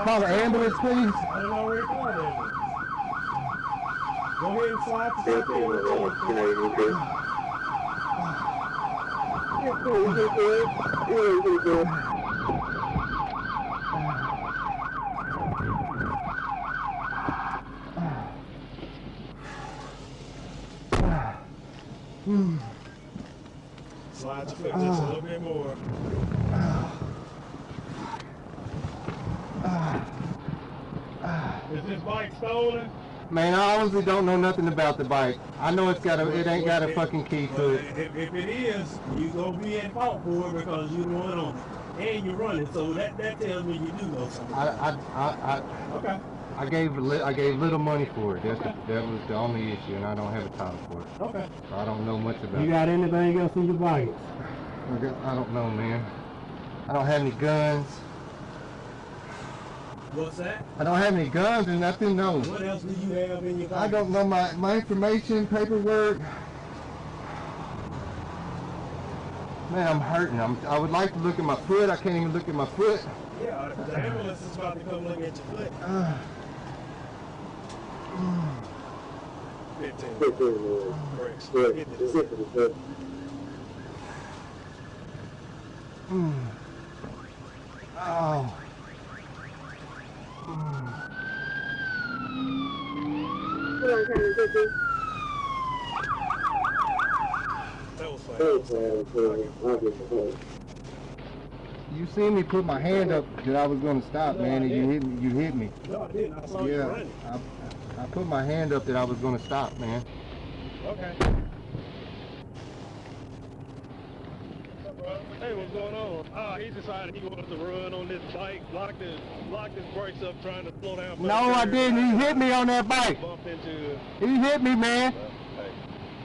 Call the ambulance, please. I don't know where to call the ambulance. Go ahead and slide to something. Slide your foot just a little bit more. Is this bike stolen? Man, I honestly don't know nothing about the bike. I know it ain't got a fucking key to it. If it is, you gonna be at fault for it because you the one on it. And you're running, so that tells me you do know something. Okay. I gave little money for it. That was the only issue, and I don't have a title for it. Okay. So I don't know much about it. You got anything else in your pockets? I don't know, man. I don't have any guns. What's that? I don't have any guns or nothing, no. What else do you have in your pockets? I don't know my information, paperwork. Man, I'm hurting. I would like to look at my foot. I can't even look at my foot. Yeah, the ambulance is about to come look at your foot. 15. Correct. Get this. Oh. That was fun. You seen me put my hand up that I was going to stop, man, and you hit me. No, I didn't. I saw you running. I put my hand up that I was going to stop, man. Okay. Hey, what's going on? He decided he wanted to run on this bike, locked his brakes up, trying to slow down. No, I didn't. He hit me on that bike. Bumped into. He hit me, man. Hey.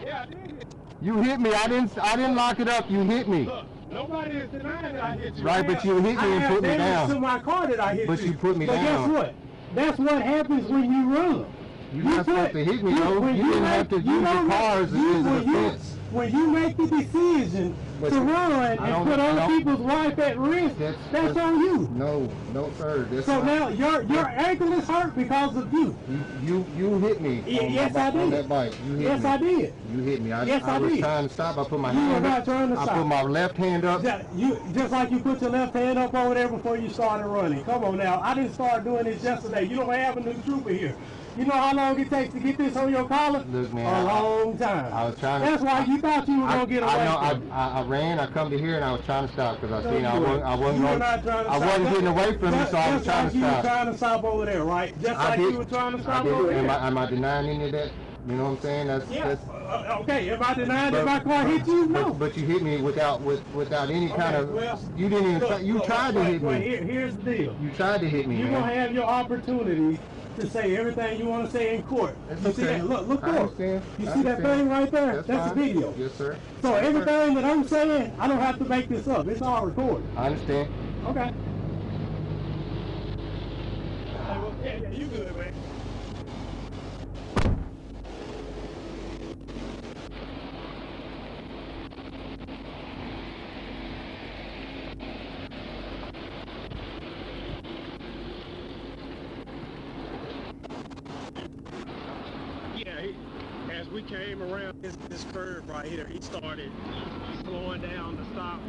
Yeah, I did. You hit me. I didn't lock it up. You hit me. Look, nobody is denying that I hit you. Right, but you hit me and put me down. To my car that I hit But you put me but down. Guess what? That's what happens when you run. You're not supposed to hit me, though. You didn't have to use your car as a defense. When you make the decision to run and put other people's life at risk, that's on you. No, sir. So now your ankle is hurt because of you. You hit me. Yes, I did. On that bike. You hit me. Yes, I did. You hit me. I Yes, I was did. trying to stop. I put my You were hand not up. trying to I stop. put my left hand up. Just like you put your left hand up over there before you started running. Come on now. I didn't start doing this yesterday. You don't have a new trooper here. You know how long it takes to get this on your collar? Look, man, a long time. I was trying to. That's why you thought you were gonna get away. I know. from it. I ran. I come to here and I was trying to stop because I seen I wasn't getting away from you, so I was trying to stop. You were trying to stop over there, right? Just like you were trying to stop over there. Am I denying any of that? You know what I'm saying? That's okay. Am I denying that my car hit you? No. But you hit me without any kind of. You didn't even. You tried to hit me. Here's the deal. You tried to hit me. You're gonna have your opportunity to say everything you want to say in court. You see that? Look up. You see that thing right there? That's a video. Yes, sir. So everything that I'm saying, I don't have to make this up. It's all recorded. I understand. Okay. Yeah, you good, man. As we came around this curve right here, he started slowing down to stop.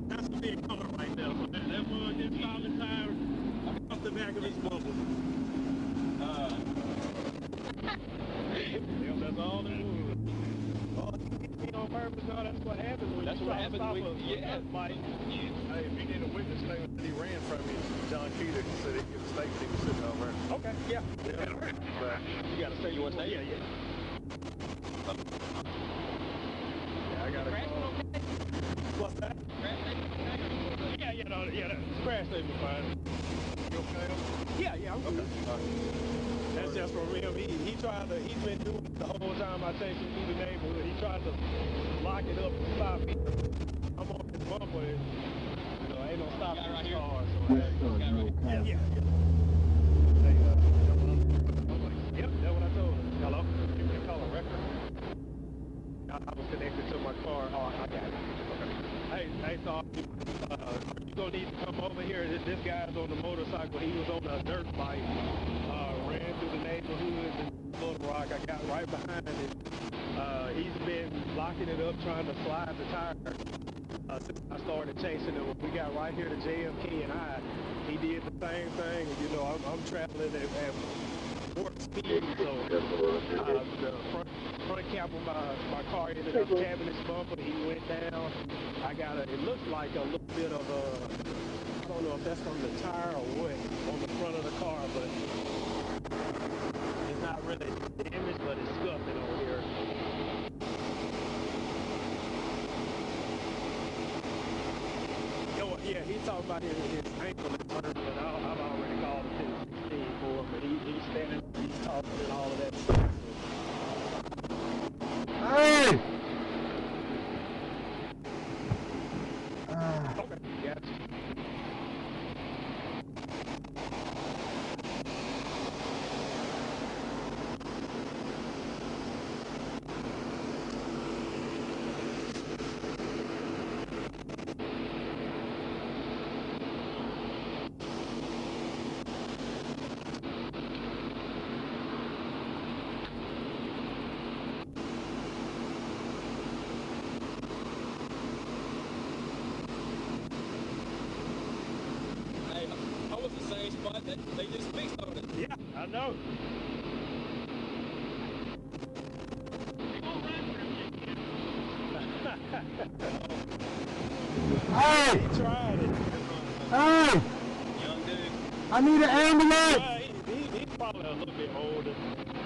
That's a big car right there. So that mug didn't stop in time off the back of his bumper. That's all it was. On purpose, no, that's what happens when you try to stop a bike. Hey, if you need a witness statement that he ran from you, John Keeler said he could state that he was sitting over there. Okay, yeah. But you got to say you want to say? Yeah. I got to call. What's that? Yeah, the crash statement fine. You okay? Yeah, I'm good. That's just from him. He's been doing it the whole time I take him through the neighborhood. He tried to lock it up and stop me. I'm on his bumper. Ain't no stopping right here. Car, so yeah. Yep, that's what I told him. Hello? Give me a call, record. I was connected to my car. Oh, I got it. Okay. Hey, so you gonna need to come over here. This guy's on the motorcycle. He was on a dirt bike. Ran through the neighborhood in Little Rock. I got right behind it. He's been locking it up, trying to slide the tire. Since I started chasing him, we got right here to JFK and he did the same thing. And, I'm traveling at warp speed, so the front cap of my car ended up cabbing his bumper. He went down. It looks like a little bit of I don't know if that's from the tire or what on the front of the car, but it's not really damaged, but it's scuffing over here. Yeah, he's talking about his ankle is hurt, but I've already called him 16 for him, but he's standing, he's talking and all of that stuff. Hey! Okay, gotcha. They just fixed on it. Yeah, I know. Hey! He tried it. Hey! Young dude. I need an ambulance! He's probably a little bit older.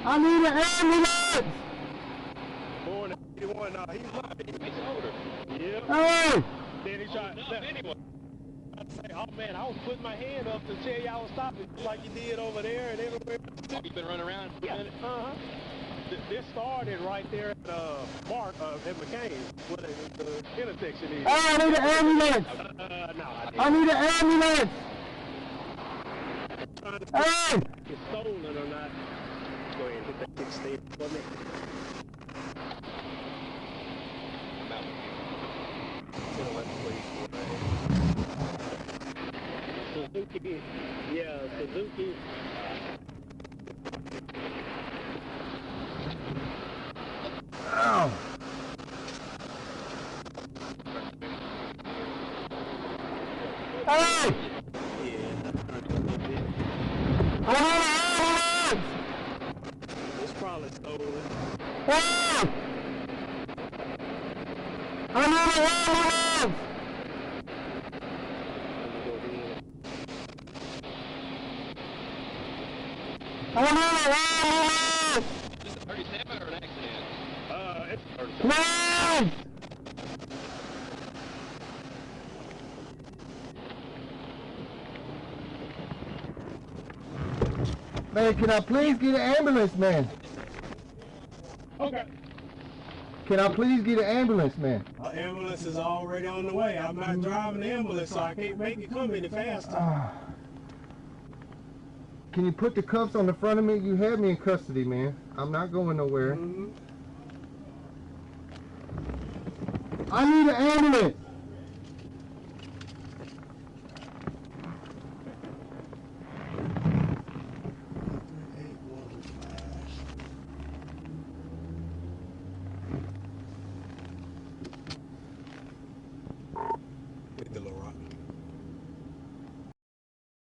I need an ambulance! Born in 81, no, he's not. He's older. Yeah. Hey! Then he tried. Anyway. I'd say, oh man, I was putting my hand up to tell y'all to stop it, like you did over there and everywhere. Oh, you been running around for a minute? This started right there at Mark at McCain, where the intersection is. Oh, I need an ambulance! No, I need an ambulance! trying to see Hey! if it's stolen or not. Go ahead and hit that kickstand for me. I'm out with You know what, please. Suzuki, yeah, Suzuki. Ow! Hey! I need an ambulance! It's probably stolen. Hey! I need an ambulance! I need an ambulance! Is this a 37 or an accident? It's 37. Please! Man, can I please get an ambulance, man? Okay. Can I please get an ambulance, man? Our ambulance is already on the way. I'm not driving the ambulance, so I can't make it come any faster. Can you put the cuffs on the front of me? You have me in custody, man. I'm not going nowhere. Mm-hmm. I need an ambulance!